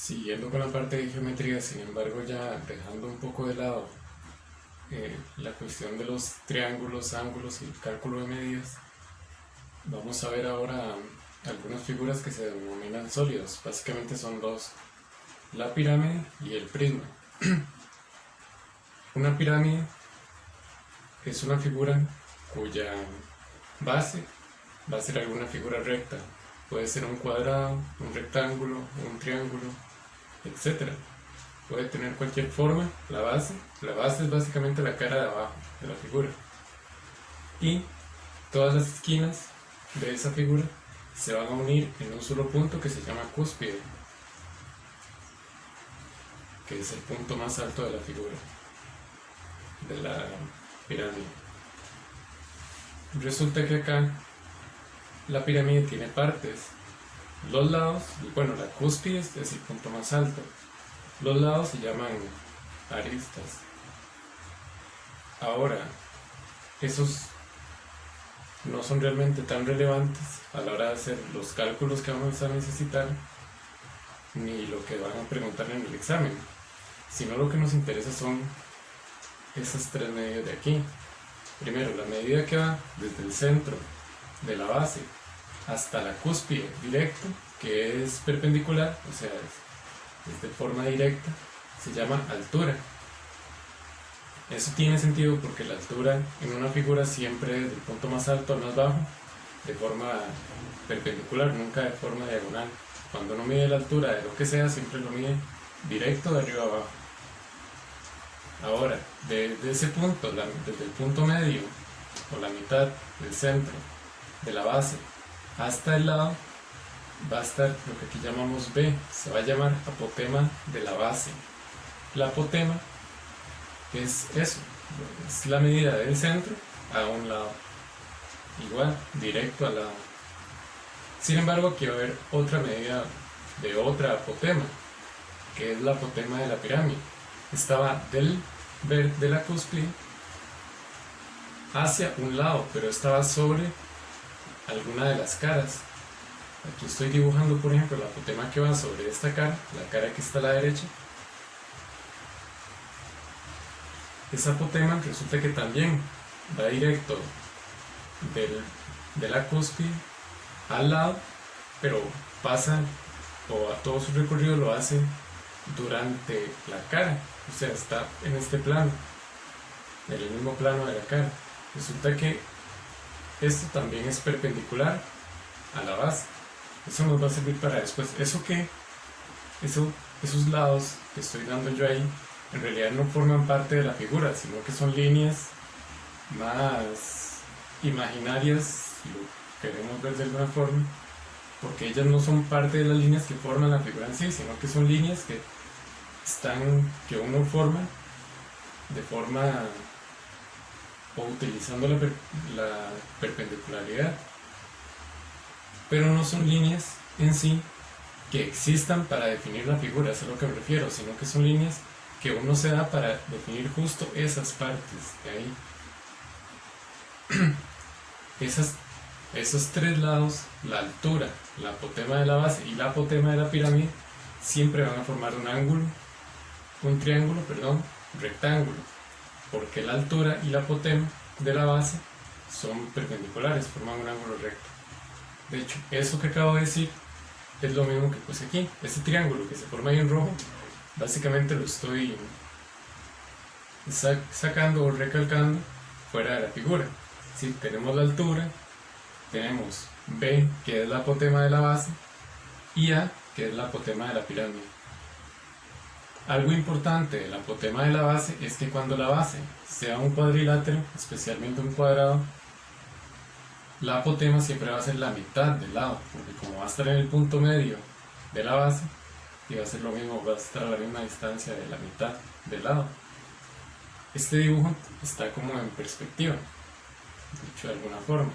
Siguiendo con la parte de geometría, sin embargo, ya dejando un poco de lado la cuestión de los triángulos, ángulos y el cálculo de medidas, vamos a ver ahora algunas figuras que se denominan sólidos. Básicamente son dos, la pirámide y el prisma. Una pirámide es una figura cuya base va a ser alguna figura recta. Puede ser un cuadrado, un rectángulo, un triángulo, etcétera. Puede tener cualquier forma, la base. La base es básicamente la cara de abajo de la figura. Y todas las esquinas de esa figura se van a unir en un solo punto que se llama cúspide, que es el punto más alto de la figura, de la pirámide. Resulta que acá la pirámide tiene partes. Los lados, bueno, la cúspide es el punto más alto. Los lados se llaman aristas. Ahora, esos no son realmente tan relevantes a la hora de hacer los cálculos que vamos a necesitar, ni lo que van a preguntar en el examen, sino lo que nos interesa son esas tres medidas de aquí. Primero, la medida que va desde el centro de la base hasta la cúspide directo, que es perpendicular, o sea, es de forma directa, se llama altura. Eso tiene sentido porque la altura en una figura siempre es del punto más alto al más bajo, de forma perpendicular, nunca de forma diagonal. Cuando uno mide la altura de lo que sea, siempre lo mide directo de arriba a abajo. Ahora, desde ese punto, desde el punto medio, o la mitad del centro de la base, hasta el lado, va a estar lo que aquí llamamos B, se va a llamar apotema de la base. La apotema es eso, es la medida del centro a un lado, igual, directo al lado. Sin embargo, aquí va a haber otra medida de otra apotema, que es la apotema de la pirámide. Estaba de la cúspide hacia un lado, pero estaba sobre alguna de las caras. Aquí estoy dibujando, por ejemplo, la apotema que va sobre esta cara, la cara que está a la derecha. Esa apotema resulta que también va directo de la cúspide al lado, pero pasa, o a todo su recorrido lo hace durante la cara, o sea, está en este plano, en el mismo plano de la cara. Resulta que esto también es perpendicular a la base. Eso nos va a servir para después. Esos lados que estoy dando yo ahí, en realidad no forman parte de la figura, sino que son líneas más imaginarias, si lo queremos ver de alguna forma, porque ellas no son parte de las líneas que forman la figura en sí, sino que son líneas que uno forma de forma o utilizando la perpendicularidad, pero no son líneas en sí que existan para definir la figura, eso es a lo que me refiero, sino que son líneas que uno se da para definir justo esas partes de ahí. Esos tres lados, la altura, la apotema de la base y la apotema de la pirámide, siempre van a formar un triángulo, rectángulo, porque la altura y la apotema de la base son perpendiculares, forman un ángulo recto. De hecho, eso que acabo de decir es lo mismo que puse aquí. Ese triángulo que se forma ahí en rojo, básicamente lo estoy sacando o recalcando fuera de la figura. Si tenemos la altura, tenemos B, que es la apotema de la base, y A, que es la apotema de la pirámide. Algo importante del apotema de la base es que cuando la base sea un cuadrilátero, especialmente un cuadrado, la apotema siempre va a ser la mitad del lado, porque como va a estar en el punto medio de la base, y va a ser lo mismo, va a estar a la misma distancia de la mitad del lado. Este dibujo está como en perspectiva, dicho de alguna forma.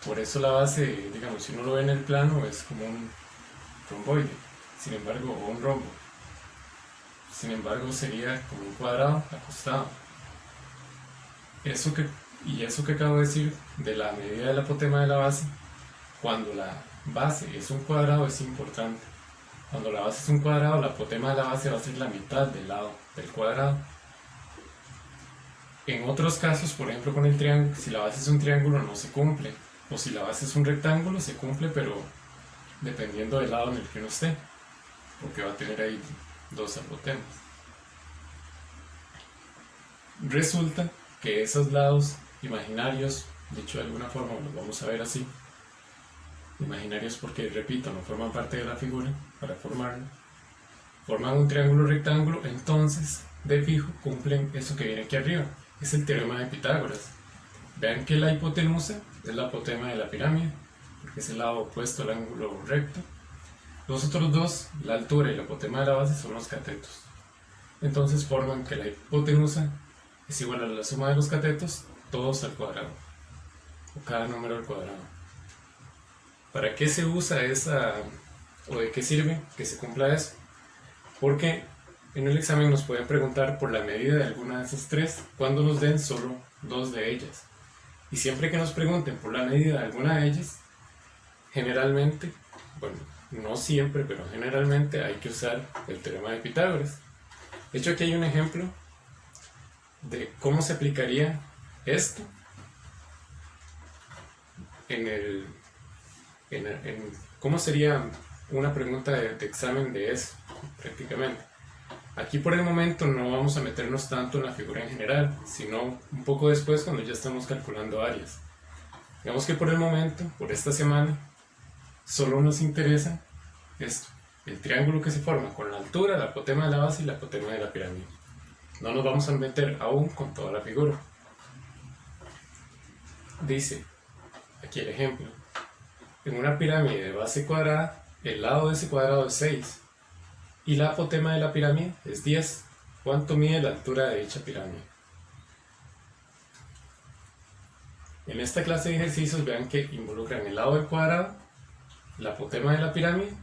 Por eso la base, digamos, si uno lo ve en el plano, es como un romboide, sin embargo, o un rombo. Sin embargo, sería como un cuadrado acostado. Eso que acabo de decir de la medida del apotema de la base, cuando la base es un cuadrado, es importante, Cuando la base es un cuadrado, la apotema de la base va a ser la mitad del lado del cuadrado. En otros casos, por ejemplo con el triángulo, si la base es un triángulo no se cumple, o si la base es un rectángulo se cumple, pero dependiendo del lado en el que uno esté, porque va a tener ahí dos apotemas. Resulta que esos lados imaginarios, dicho de alguna forma, los vamos a ver así, imaginarios porque, repito, no forman parte de la figura para formarlo, forman un triángulo rectángulo, entonces de fijo cumplen eso que viene aquí arriba. Es el teorema de Pitágoras. Vean que la hipotenusa es la apotema de la pirámide, porque es el lado opuesto al ángulo recto. Los otros dos, la altura y la apotema de la base, son los catetos. Entonces forman que la hipotenusa es igual a la suma de los catetos, todos al cuadrado, o cada número al cuadrado. ¿Para qué se usa esa, o de qué sirve que se cumpla eso? Porque en el examen nos pueden preguntar por la medida de alguna de esas tres cuando nos den solo dos de ellas. Y siempre que nos pregunten por la medida de alguna de ellas, generalmente, bueno, no siempre, pero generalmente hay que usar el teorema de Pitágoras. De hecho, aquí hay un ejemplo de cómo se aplicaría esto cómo sería una pregunta de examen de eso, prácticamente. Aquí por el momento no vamos a meternos tanto en la figura en general, sino un poco después cuando ya estamos calculando áreas. Digamos que por el momento, por esta semana, solo nos interesa esto, el triángulo que se forma con la altura, la apotema de la base y la apotema de la pirámide. No nos vamos a meter aún con toda la figura. Dice, aquí el ejemplo, en una pirámide de base cuadrada, el lado de ese cuadrado es 6 y la apotema de la pirámide es 10. ¿Cuánto mide la altura de dicha pirámide? En esta clase de ejercicios vean que involucran el lado del cuadrado, la apotema de la pirámide,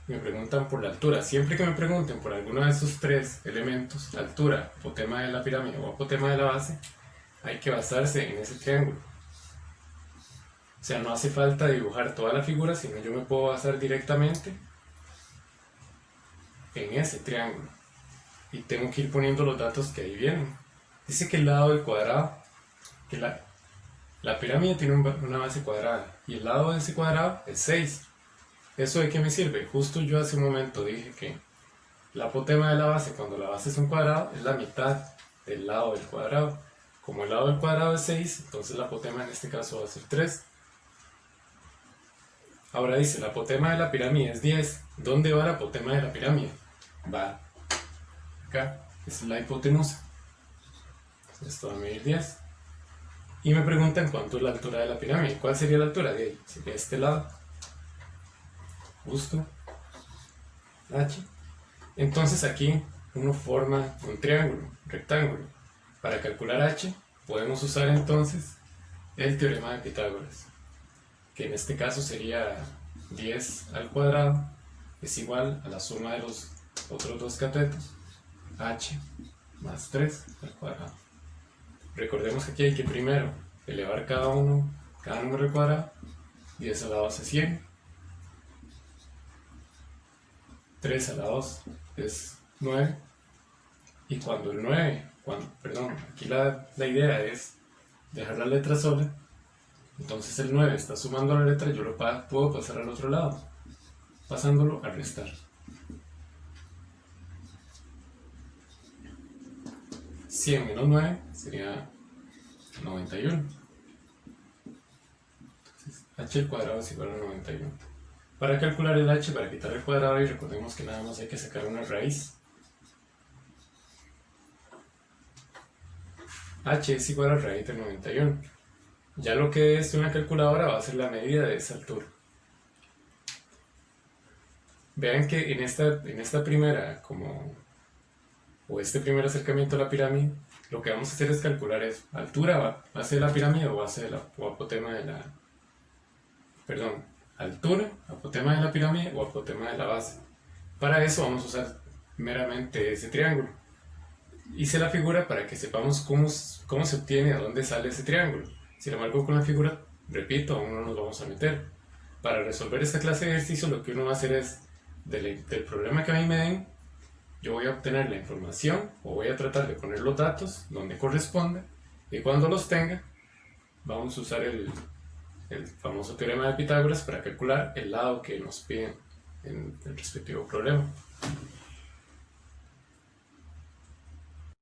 y me preguntan por la altura. Siempre que me pregunten por alguno de esos tres elementos, altura, apotema de la pirámide o apotema de la base, hay que basarse en ese triángulo. O sea, no hace falta dibujar toda la figura, sino yo me puedo basar directamente en ese triángulo. Y tengo que ir poniendo los datos que ahí vienen. Dice que el lado del cuadrado, que la pirámide tiene una base cuadrada, y el lado de ese cuadrado es 6. ¿Eso de qué me sirve? Justo yo hace un momento dije que la apotema de la base, cuando la base es un cuadrado, es la mitad del lado del cuadrado. Como el lado del cuadrado es 6, entonces la apotema en este caso va a ser 3. Ahora dice, la apotema de la pirámide es 10. ¿Dónde va la apotema de la pirámide? Va acá, es la hipotenusa. Esto va a medir 10. Y me preguntan cuánto es la altura de la pirámide. ¿Cuál sería la altura de ahí? Sería este lado. Justo. H. Entonces aquí uno forma un triángulo, un rectángulo. Para calcular H podemos usar entonces el teorema de Pitágoras, que en este caso sería 10 al cuadrado es igual a la suma de los otros dos catetos, h más 3 al cuadrado. Recordemos que aquí hay que primero elevar cada número al cuadrado. 10 a la 2 es 100, 3 a la 2 es 9, y cuando el 9, aquí la idea es dejar la letra sola. Entonces el 9 está sumando la letra, yo lo puedo pasar al otro lado, pasándolo a restar. $100 menos 9 sería 91. Entonces h al cuadrado es igual a 91. Para calcular el h, para quitar el cuadrado, y recordemos que nada más hay que sacar una raíz. H es igual a raíz de 91. Ya lo que es una calculadora va a ser la medida de esa altura. Vean que en esta primera, este primer acercamiento a la pirámide, lo que vamos a hacer es calcular es altura, base de la pirámide o apotema de la... altura, apotema de la pirámide o apotema de la base. Para eso vamos a usar meramente ese triángulo. Hice la figura para que sepamos cómo se obtiene, a dónde sale ese triángulo. Sin embargo, con la figura, repito, aún no nos vamos a meter. Para resolver esta clase de ejercicio, lo que uno va a hacer es del problema que a mí me den, yo voy a obtener la información o voy a tratar de poner los datos donde corresponda, y cuando los tenga vamos a usar el famoso teorema de Pitágoras para calcular el lado que nos piden en el respectivo problema.